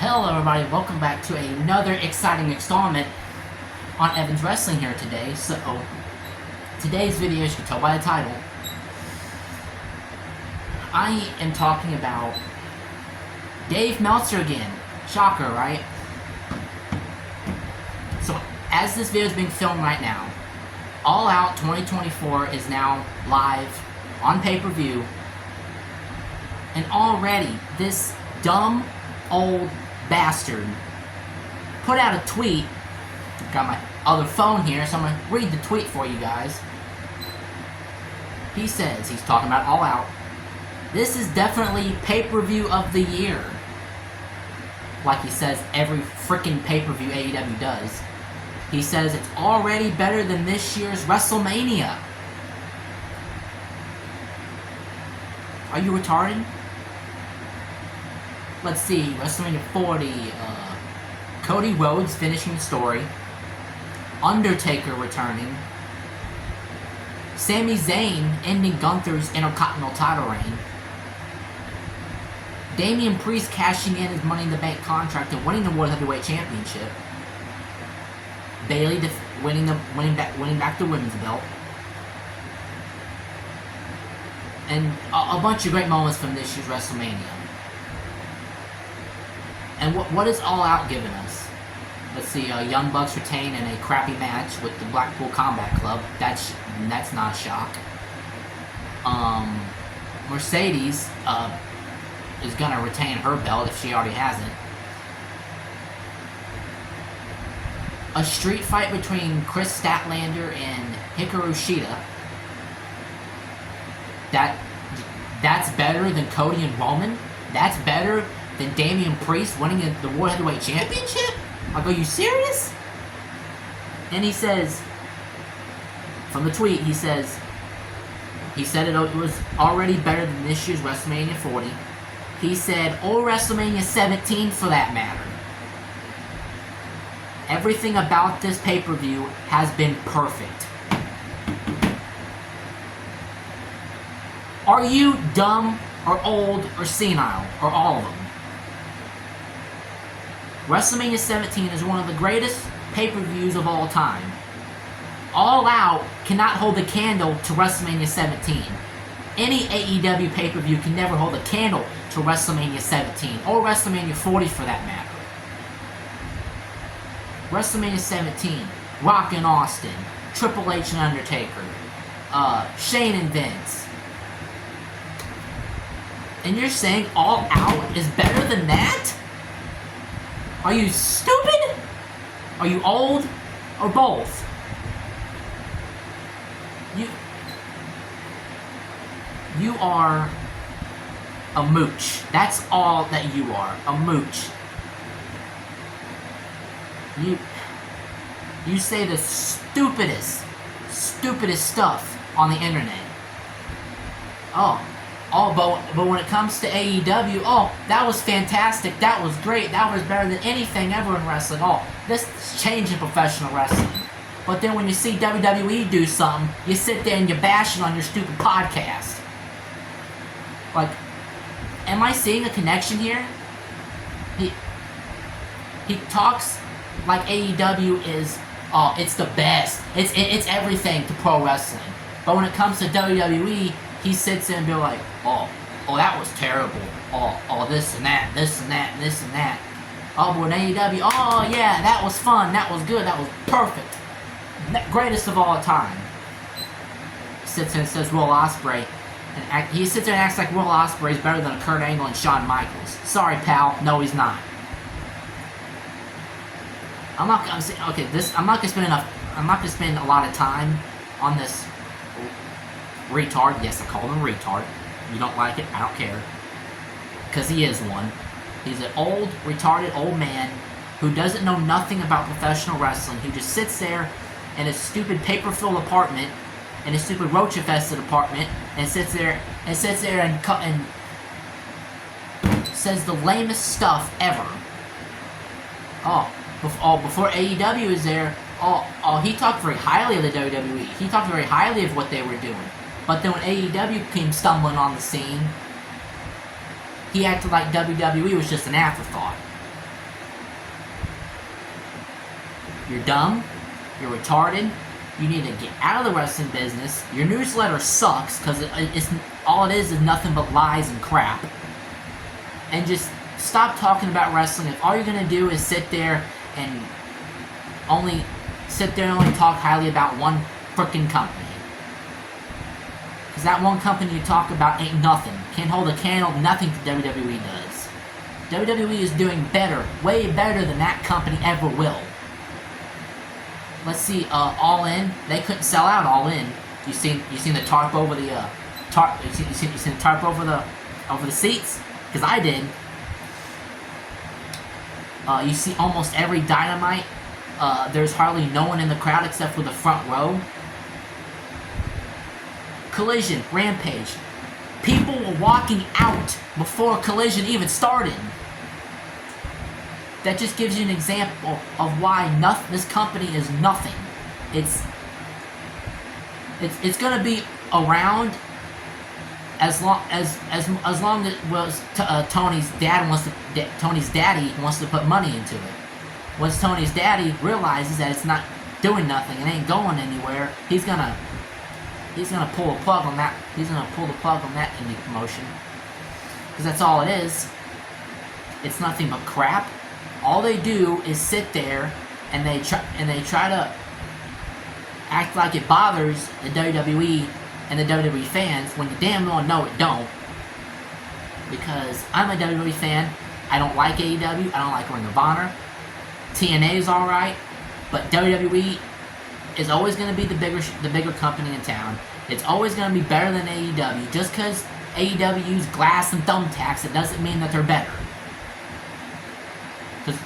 Hello everybody, welcome back to another exciting installment on Evan's Wrestling here today. So, today's video, as you can tell by the title, I am talking about Dave Meltzer again. Shocker, right? So, as this video is being filmed right now, All Out 2024 is now live on pay-per-view, and already this dumb old bastard put out a tweet. Got my other phone here, so I'm going to read the tweet for you guys. He says, he's talking about All Out, "This is definitely pay-per-view of the year." Like he says every freaking pay-per-view AEW does. He says it's already better than this year's Wrestlemania. Are you retarded? Let's see, WrestleMania 40, Cody Rhodes finishing the story, Undertaker returning, Sami Zayn ending Gunther's Intercontinental title reign, Damian Priest cashing in his Money in the Bank contract and winning the World Heavyweight Championship, Bayley winning back the women's belt, and a bunch of great moments from this year's WrestleMania. And what is All Out giving us? Let's see, Young Bucks retain in a crappy match with the Blackpool Combat Club. That's not a shock. Mercedes is gonna retain her belt if she already hasn't. A street fight between Chris Statlander and Hikaru Shida. That's better than Cody and Roman. That's better than Damian Priest winning the World Heavyweight Championship? Like, are you serious? And he says, from the tweet, he said it was already better than this year's WrestleMania 40. He said, or WrestleMania 17 for that matter. Everything about this pay-per-view has been perfect. Are you dumb, or old, or senile, or all of them? WrestleMania 17 is one of the greatest pay-per-views of all time. All Out cannot hold a candle to WrestleMania 17. Any AEW pay-per-view can never hold a candle to WrestleMania 17, or WrestleMania 40 for that matter. WrestleMania 17, Rock and Austin, Triple H and Undertaker, Shane and Vince. And you're saying All Out is better than that? Are you stupid? Are you old? Or both? You are a mooch. That's all that you are. A mooch. You say the stupidest stuff on the internet. But when it comes to AEW, that was fantastic, that was great, that was better than anything ever in wrestling. This is changing professional wrestling. But then when you see WWE do something, you sit there and you're bashing on your stupid podcast. Like, am I seeing a connection here? He talks like AEW is, it's the best, it's everything to pro wrestling. But when it comes to WWE, he sits there and be like, oh, that was terrible. This and that, this and that, this and that. But in AEW, yeah, that was fun, that was good, that was perfect. Greatest of all time. He sits there and says Will Ospreay. He sits there and acts like Will Ospreay is better than Kurt Angle and Shawn Michaels. Sorry, pal, no, he's not. I'm not gonna spend a lot of time on this retard. Yes, I called him a retard. You don't like it, I don't care. Because he is one. He's an old, retarded old man who doesn't know nothing about professional wrestling, who just sits there in his stupid paper-filled apartment, in his stupid roach-infested apartment, and sits there and says the lamest stuff ever. Before AEW was there, he talked very highly of the WWE. He talked very highly of what they were doing. But then when AEW came stumbling on the scene, he acted like WWE was just an afterthought. You're dumb. You're retarded. You need to get out of the wrestling business. Your newsletter sucks because it's all it is nothing but lies and crap. And just stop talking about wrestling. If all you're gonna do is sit there and only talk highly about one freaking company. Because that one company you talk about ain't nothing. Can't hold a candle to nothing that WWE does. WWE is doing better, way better than that company ever will. Let's see, All In. They couldn't sell out All In. You seen the tarp over the tarp? You seen the tarp over the seats? Because I did. You see almost every Dynamite. There's hardly no one in the crowd except for the front row. Collision, Rampage. People were walking out before Collision even started. That just gives you an example of why this company is nothing. It's gonna be around as long as Tony's daddy wants to put money into it. Once Tony's daddy realizes that it's not doing nothing and ain't going anywhere, he's gonna pull the plug on that. He's gonna pull the plug on that indie promotion, because that's all it is. It's nothing but crap. All they do is sit there and they try to act like it bothers the WWE and the WWE fans when you damn well know it don't. Because I'm a WWE fan. I don't like AEW. I don't like Ring of Honor. TNA is alright, but WWE is always going to be the bigger company in town. It's always going to be better than AEW. Just because AEW use glass and thumbtacks, it doesn't mean that they're better. Because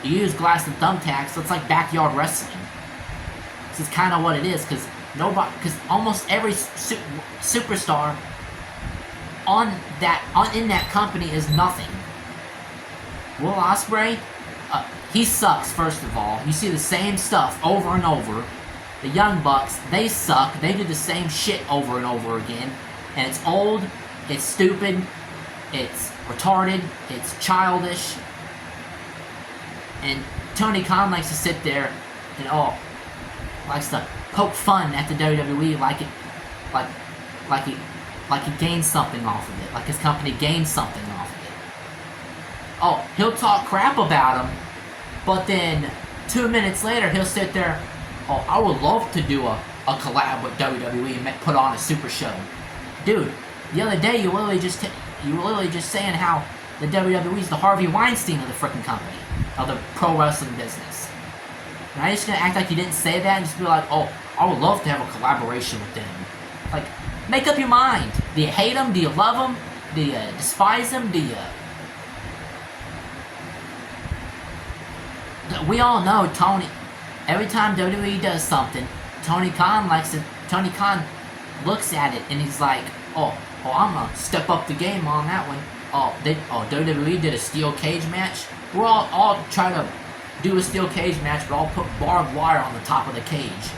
you use glass and thumbtacks, it's like backyard wrestling. This is kind of what it is, because almost every superstar in that company is nothing. Will Ospreay, he sucks. First of all, you see the same stuff over and over. The Young Bucks, they suck. They do the same shit over and over again, and it's old, it's stupid, it's retarded, it's childish. And Tony Khan likes to sit there and likes to poke fun at the WWE like he gains something off of it, like his company gains something off of it. Oh, he'll talk crap about him, but then 2 minutes later he'll sit there. Oh, I would love to do a collab with WWE and put on a super show, dude. The other day you were literally just saying how the WWE is the Harvey Weinstein of the freaking company, of the pro wrestling business. And I'm just gonna act like you didn't say that and just be like, oh, I would love to have a collaboration with them. Like, make up your mind. Do you hate them? Do you love them? Do you despise them? Do you? We all know Tony. Every time WWE does something, Tony Khan looks at it and he's like, oh, I'm gonna step up the game on that one. WWE did a steel cage match. We're all try to do a steel cage match, but I'll put barbed wire on the top of the cage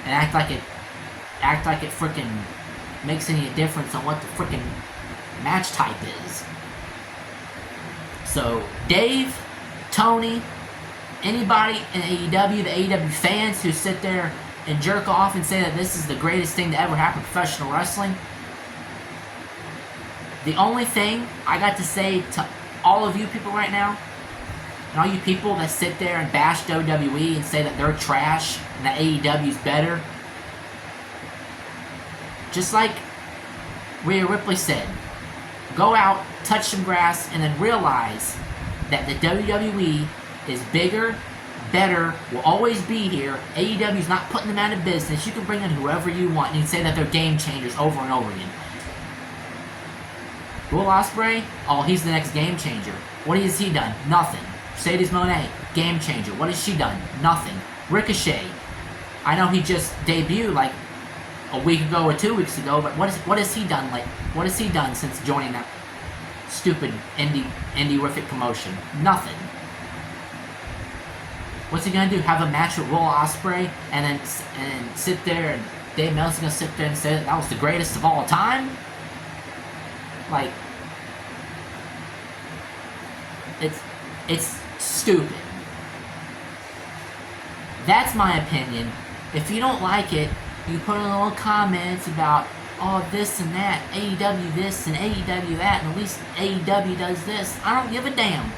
and act like it freaking makes any difference on what the freaking match type is. So Dave, Tony, anybody in AEW, the AEW fans who sit there and jerk off and say that this is the greatest thing to ever happen to professional wrestling, the only thing I got to say to all of you people right now, and all you people that sit there and bash WWE and say that they're trash and that AEW's better, just like Rhea Ripley said, go out, touch some grass, and then realize that the WWE is bigger, better, will always be here. AEW's not putting them out of business. You can bring in whoever you want, and you can say that they're game changers over and over again. Will Ospreay? Oh, he's the next game changer. What has he done? Nothing. Mercedes Moné, game changer. What has she done? Nothing. Ricochet. I know he just debuted like a week ago or 2 weeks ago, but what has he done? Like, what has he done since joining that stupid indie-rific promotion? Nothing. What's he gonna do? Have a match with Will Ospreay and sit there and Dave Meltzer gonna sit there and say that was the greatest of all time? Like, it's stupid. That's my opinion. If you don't like it, you put in little comments about, oh, this and that, AEW this and AEW that, and at least AEW does this. I don't give a damn.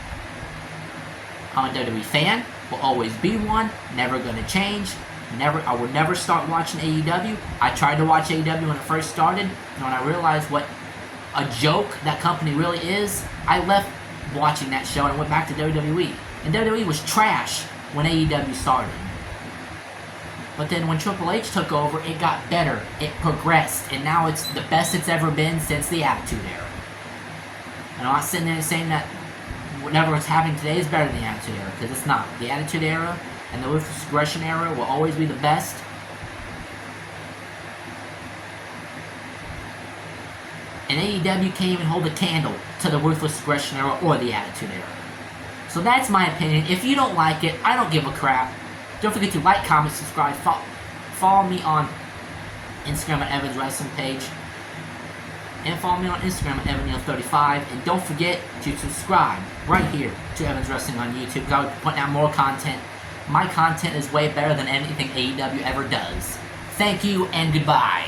I'm a WWE fan, will always be one, never gonna change. I would never start watching AEW. I tried to watch AEW when it first started, and when I realized what a joke that company really is, I left watching that show and went back to WWE. And WWE was trash when AEW started. But then when Triple H took over, it got better, it progressed, and now it's the best it's ever been since the Attitude Era. And I'm not sitting there saying that whatever is happening today is better than the Attitude Era, because it's not. The Attitude Era and the Ruthless Aggression Era will always be the best. And AEW can't even hold a candle to the Ruthless Aggression Era or the Attitude Era. So that's my opinion. If you don't like it, I don't give a crap. Don't forget to like, comment, subscribe. Follow me on Instagram at Evan's Wrestling page. And follow me on Instagram at EvanNeil35. And don't forget to subscribe right here to Evan's Wrestling on YouTube, because I'll be putting out more content. My content is way better than anything AEW ever does. Thank you and goodbye.